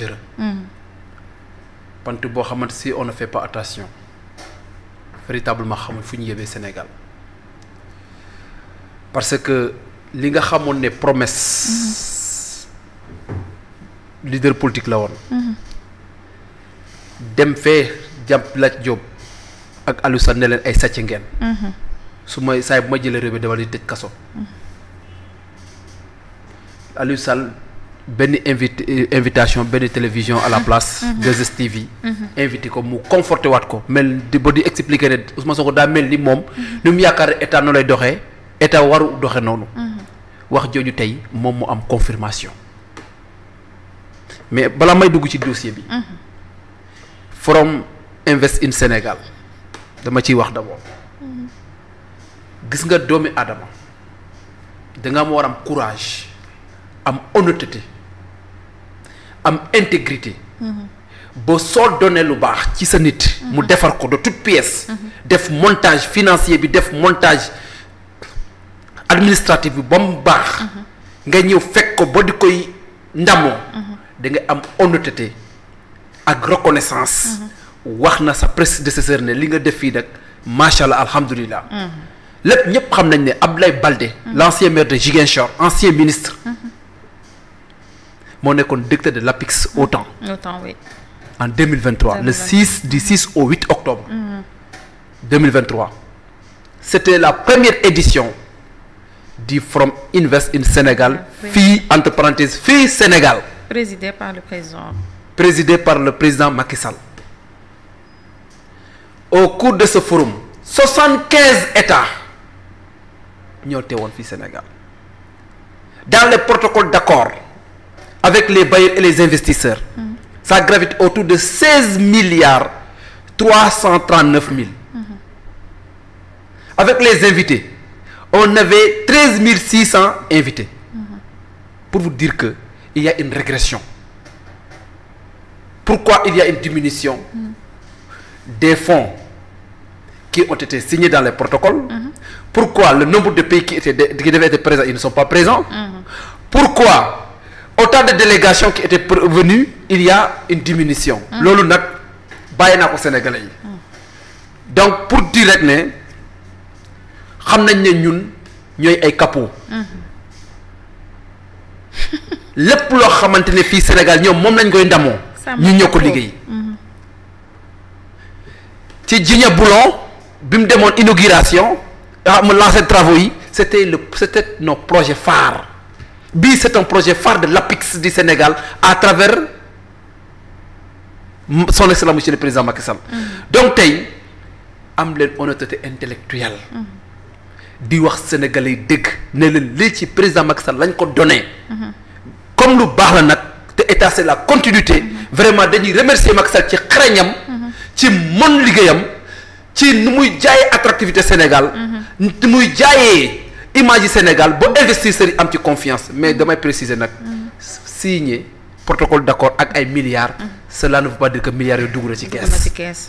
dangereux. pante boo xamante si on ne fait pas attention véritablement xamul fu ñu yebee Sénégal parce que li nga xamoon ne promesse leader politique la woon. dem fee jàpp Lat Diop ak Aliou Sall ne leen ay sàcc ngeen. su ma saay bu ma jëlee réew mi dama di tëj kaso. Aliou Sall benn invitation benn télévision à la place. 2STV. invité ko mu conforté waat ko mel di ba di expliquer ne Ousmane Sonko daa mel ni moom. ni mu yaakaar ne état noonu lay doxee état waru doxe noonu. wax jooju tey moom mu am confirmation mais balaa may dugg ci dossier bi. Forum Invest in Sénégal dama ciy wax d'abord. gis nga doomi Adama da nga am war am courage am honnêteté am intégrité. ba soo donné lu baax ci sa nit. mu defar ko de toute pièce. def montage financier bi def montage administratif bi ba mu baax. nga ñëw fekk ko ba di koy ndamoo. da nga am honnêteté ak reconnaissance. wax na sa prédécesseur ne li nga def fii nag macha allah alhamdulilah. lépp ñëpp xam nañ ne Abdoulaye Baldé. l'ancien maire de Ziguinchor ancien ministre. moo nekkoon directeur de l'APIX au temps. Oui. En 2023 le 6 du 6 au 8 octobre. 2023 c'était la première édition du Forum Invest in Sénégal. fii entre parenthèses fii Sénégal. Présidé par le président. Présidé par le président Macky Sall. Au cours de ce forum 75 États ñoo teewoon fii Sénégal dans les protocoles d'accord avec les bailleurs et les investisseurs. Ça gravite autour de 16 milliards 339 000. Avec les invités on avait 13 600 invités. Pour vous dire que il y a une régression. Pourquoi il y a une diminution des fonds qui ont été signés dans les protocoles? Pourquoi le nombre de pays qui devaient être présents, ils ne sont pas présents? Pourquoi autant de délégations qui étaient venues, il y a une diminution? Loolu nag bàyyi naa ko Sénégalais yi. Donc pour dire rek ne xam nañ ne ñun ñooy ay capot. lépp loo xamante ne fii Sénégal ñoom moom lañ koy ndamoo. ñu ñoo ko liggéey. ci Djigne Boulon bi mu demoon inauguration mu lancé travaux yi c'était nos projets phares. bii c'est un projet phare de l'APIX du Sénégal à travers son excellence monsieur le président Macky Sall. donc tey am leen honnêteté intellectuelle. di wax sénégalais yi dégg ne leen lii ci président Macky Sall lañ ko donné. comme lu baax la nag te état c'est la continuité. vraiment dañuy remercier Macky Sall ci xarañam. ci mën liggéeyam ci nu muy jaayee attractivité Sénégal. nu muy jaayee. image yi Sénégal ba investisseurs yi am ci confiance mais damay préciser nag signer protocole d'accord ak ay milliards. cela ne veut pas dire que milliards yooyu dugg na ci kees.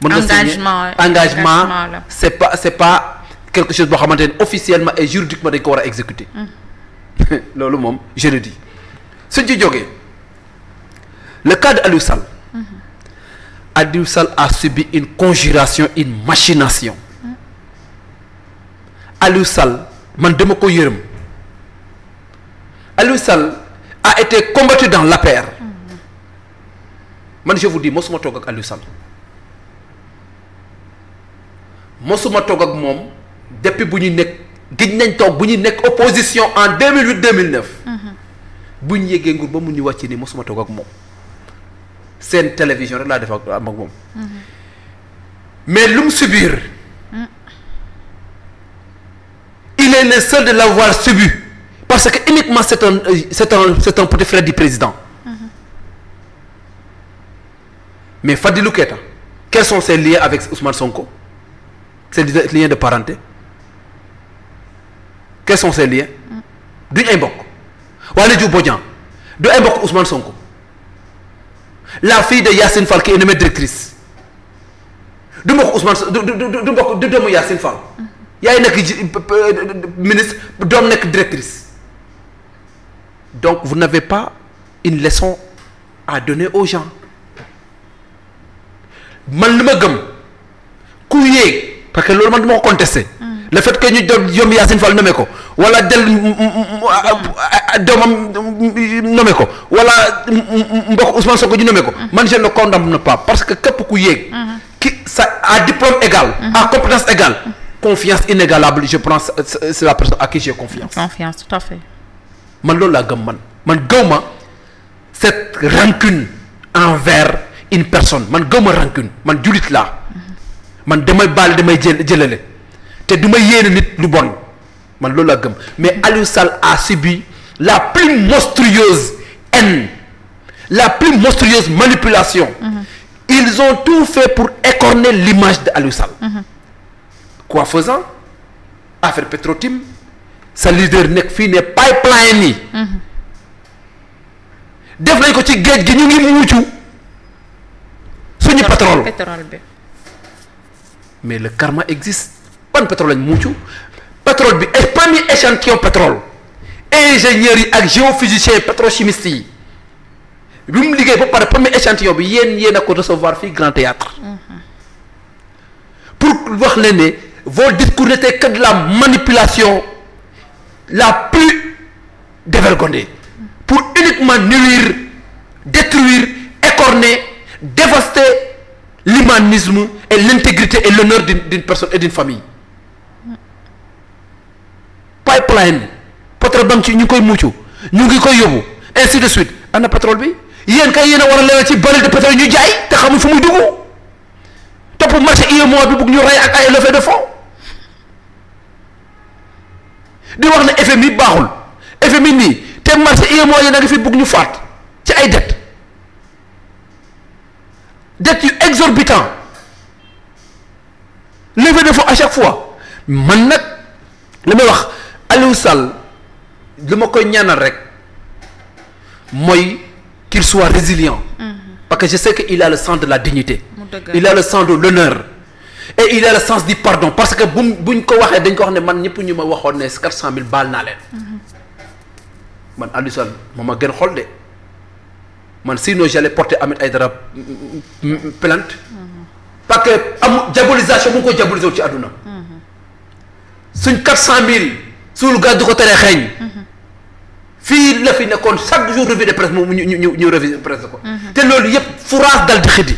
mën nga signer engagement c'est pas quelque chose boo xamante ne officiellement et juridiquement dañ ko war a exécuter. loolu moom je le dis suñ ci jógee le cas de Aliou Sall. Aliou Sall a subi une conjuration une machination. Aliou Sall man dama ko yërëm. Aliou Sall a été combattu dans l'APR. man je vous dis mosuma toog ak Aliou Sall mosuma toog ak moom depuis bu ñu nekk gëj nañ toog bu ñu nekk opposition en 2008 2009. bu ñu yeggee nguur ba mu ñu wàcc nii mosuma toog ak moom seen télévision rek laa def ak moom. mais lu mu subir. il est le seul de l'avoir subi parce que uniquement c'est un petit frère du président. Mais Fadilou Keita quels sont ses liens avec Ousmane Sonko, ses liens de parenté? Quels sont ses liens? duñ ay mbokk. Waly Diouf Bodian du ay mbokk Ousmane Sonko. La fille de Yacine Fall qui est nommée directrice du mbokk Ousmane du mbokk du doomu Yacine Fall. yaay nekk ministre doom nekk directrice. Donc vous n'avez pas une leçon à donner aux gens man li ma gëm ku yéeg parce que loolu man du ma ko contesté le fait que ñu doon yomb Yacine Fall nommé ko wala del doomam nommé ko wala mbokk Ousmane Sonko ñu nommé ko man je ne condamne pas parce que képp ku yéeg ki ça à diplôme égal à compétence égale confiance inégalable je prends c'est la personne à qui j'ai confiance tout à fait man loolu laa gëm man gëwma cette rancune envers une personne man gëwma rancune man jullit laa man damay baale damay jëlale te du ma yéene nit lu bon man loolu laa gëm mais Aliou Sall a subi la plus monstrueuse haine la plus monstrueuse manipulation ils ont tout fait pour écorner l'image de Aliou Sall quoi faisant affaire Petrotim sa leader nekk fii ne pipeline yi def nañ ko ci géej gi ñu ngi muccu suñu pétrole bi mais le karma existe ban pétrole lañ muccu pétrole bi premier échantillon pétrole ingénieurs yi ak géophysiciens pétrochimistes yi bi mu liggéey ba pare premier échantillon bi yéen a ko recevoir fii Grand Théâtre pour wax leen ne vos discours n'étaient que de la manipulation la plus dévergondée pour uniquement nuire détruire écorner dévaster l'humanisme et l'intégrité et l'honneur d'une personne et d'une famille pipeline pétrole ba ci ñu ngi koy muccu ñu ngi koy yóbbu ainsi de suite ana pétrole bi yéen kay yéen a war a lewee ci baril de pétrole ñu jaay te xamul fu muy dugg topp marché UEMOA bi bugg ñu rey ak ay levée de fonds di wax ne FMI baaxul FMI nii te marché UEMOA yi na nga fi bugg ñu faat ci ay dettes yu exorbitant levée de fonds à chaque fois man nag li may wax Aliou Sall li ma koy ñaanal rek mooy qu'il soit résilient parce que je sais que il a le sens de la dignité il a le sens de l'honneur et il a le sens du pardon parce que buñ ko waxee dañ ko wax ne man ñëpp ñu ma waxoon ne 400 000 baal naa leen man Aliou Sall moom a gën xol de man sinon j'allais porter Ahmed Aïdara plainte parce que am diabolisation mu ngi ko diaboliser ci àdduna suñ 400 000 suul gaz du ko teree xeeñ fii la fi nekkoon chaque jour revue de presse moom ñu revue de presse ko te loolu yëpp fourage dal di xëddi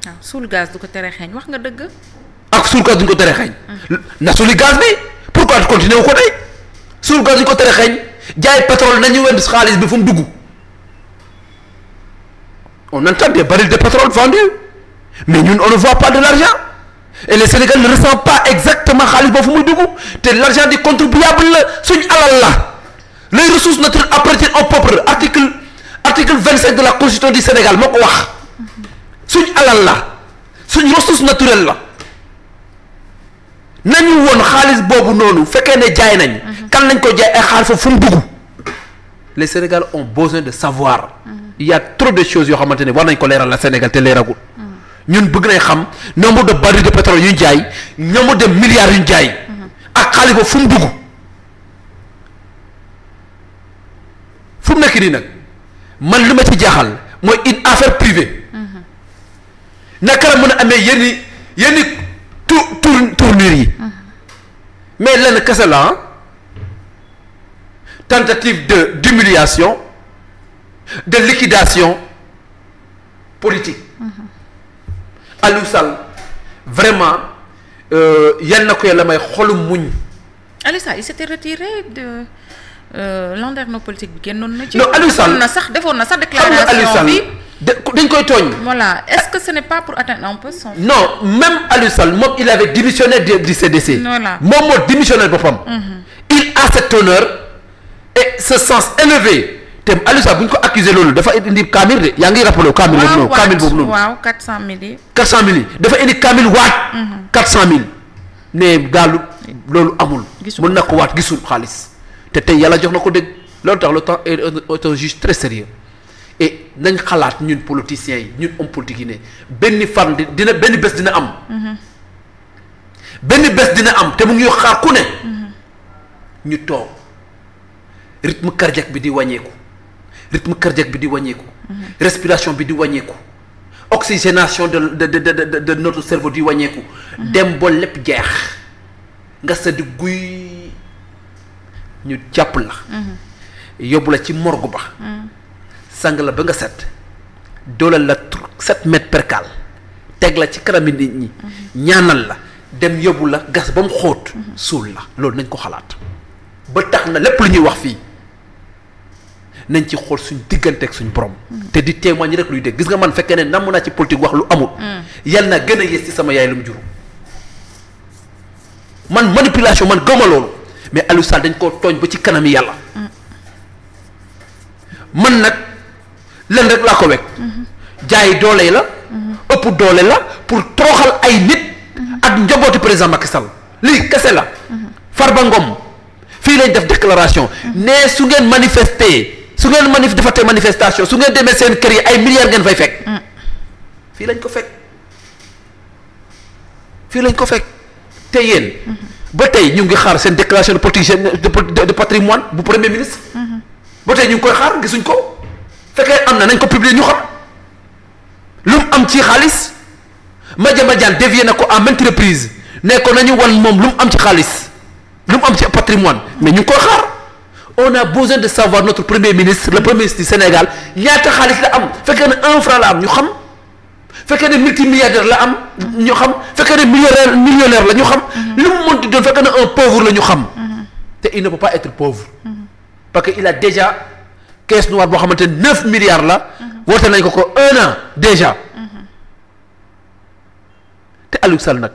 waaw suul gaz du ko teree xeeñ wax nga dëgg ak suul gaz du ko teree xeeñ na suuli gaz bi pourquoi continuer wu ko tey suul gaz du ko teree xeeñ jaay pétrole nañu wend xaalis bi fu mu dugg on entend des barils de pétrole vendus mais ñun on ne voit pas de l'argent et les Sénégalais ne ressentent pas exactement xaalis boobu fu muy dugg te l'argent du contribuable la suñ alal la les ressources naturelles appartiennent au peuple article 25 de la constitution du Sénégal moo ko wax suñ alal la suñ ressource naturelle la nañu woon xaalis boobu noonu fekkee ne jaay nañ kan lañ ko jaay ay xaalis foofu fu mu dugg les Sénégalais ont besoin de savoir il y a trop de choses yoo xamante ne war nañ ko leeral la Sénégal te leeragul ñun bëgg nañ xam nombre de barils de pétrole yu ñu jaay nombre de milliards yu ñu jaay ak xaalis boobu fu mu dugg fu mu nekk nii nag man li ma ci jaaxal mooy une affaire privée naka la mën a amee yenn tournure yi mais lenn kese la tentative d'humiliation de liquidation politique Aliou Sall vraiment yal na ko yàlla may xolu muñ. Aliou Sall il s'était retiré de landerneau politique bi génnoon na ci. non Aliou Sall defoon na sax déclaration bi dañ koy tooñ. voilà est-ce que ce n'est pas pour atteindre un peu son. non même Aliou Sall moom il avait démissionné du CDC. voilà moom moo démissionné boppam. il a cet honneur et ce sens élevé. te Aliou Sall bu ñu ko accusé loolu dafa indi kaamil de yaa ngi rappelé kaamil boobu noonu kaamil boobu noonu waaw 400 000 yi. 400 000 yi dafa indi kaamil waat. 400 000 ne daal loolu amul. mën na ko waat gisul xaalis te tey yàlla jox na ko dégg loolu tax le temps est un juge très sérieux et nañ xalaat ñun politiciens yi ñun homme politique yi ne benn fan dina benn bés dina am. benn bés dina am te mu ngi xaar ku ne. ñu toog rythme cardiaque bi di wàññeeku. rythme cardiaque bi di wàññeeku. respiration bi di wàññeeku. oxygénation de notre cerveau di wàññeeku. dem ba lépp jeex. nga sedd guy ñu jàpp la. yóbbu la ci morgue ba. sang la ba nga set. dooleel la 7 mètres percale. teg la ci kanami nit ñi. ñaanal la dem yóbbu la gas ba mu xóot. suul la loolu nañ ko xalaat. ba tax na lépp lu ñuy wax fii nañ ci xool suñ diggante ak suñ borom. te di témoigner rek luy dégg gis nga man fekkee ne namm naa ci politique wax lu amul. yal na gën a yées ci sama yaay lu mu juru man manipulation man gëma loolu mais Aliou Sall dañ koo tooñ ba ci kanami yàlla. man nag len rek laa ko wekk. jaay doole la. ëpp doole la pour toroxal ay nit. ak njabootu président Macky Sall lii kese la. Farba Ngom fii lañ def déclaration ne su ngeen manifester su ngeen defatee manifestation su ngeen demee seen kër yi ay milliards ngeen fay fekk. fii lañ ko fekk te yéen. ba tey ñu ngi xaar seen déclaration de politique de patrimoine bu premier ministre. ba tey ñu ngi koy xaar gisuñ ko fekkee am na nañ ko publier ñu xam lu mu am ci xaalis Madiambal Diagne dévié na ko à maintes reprises ne ko nañu wan moom lu mu am ci xaalis lu mu am ci patrimoine mais ñu ngi koy xaar on a besoin de savoir notre premier ministre le premier ministre du Sénégal ñaata xaalis la am fekkee ne 1 franc la am ñu xam fekkee ne multimilliardaire la am ñu xam fekkee ne millionnaire la ñu xam lu mu mënti doon fekkee ne un pauvre la ñu xam te il ne peut pas être pauvre parce que il a déjà caisse noire boo xamante ne 9 milliards la woote nañ ko 1 an déjà te Aliou Sall nag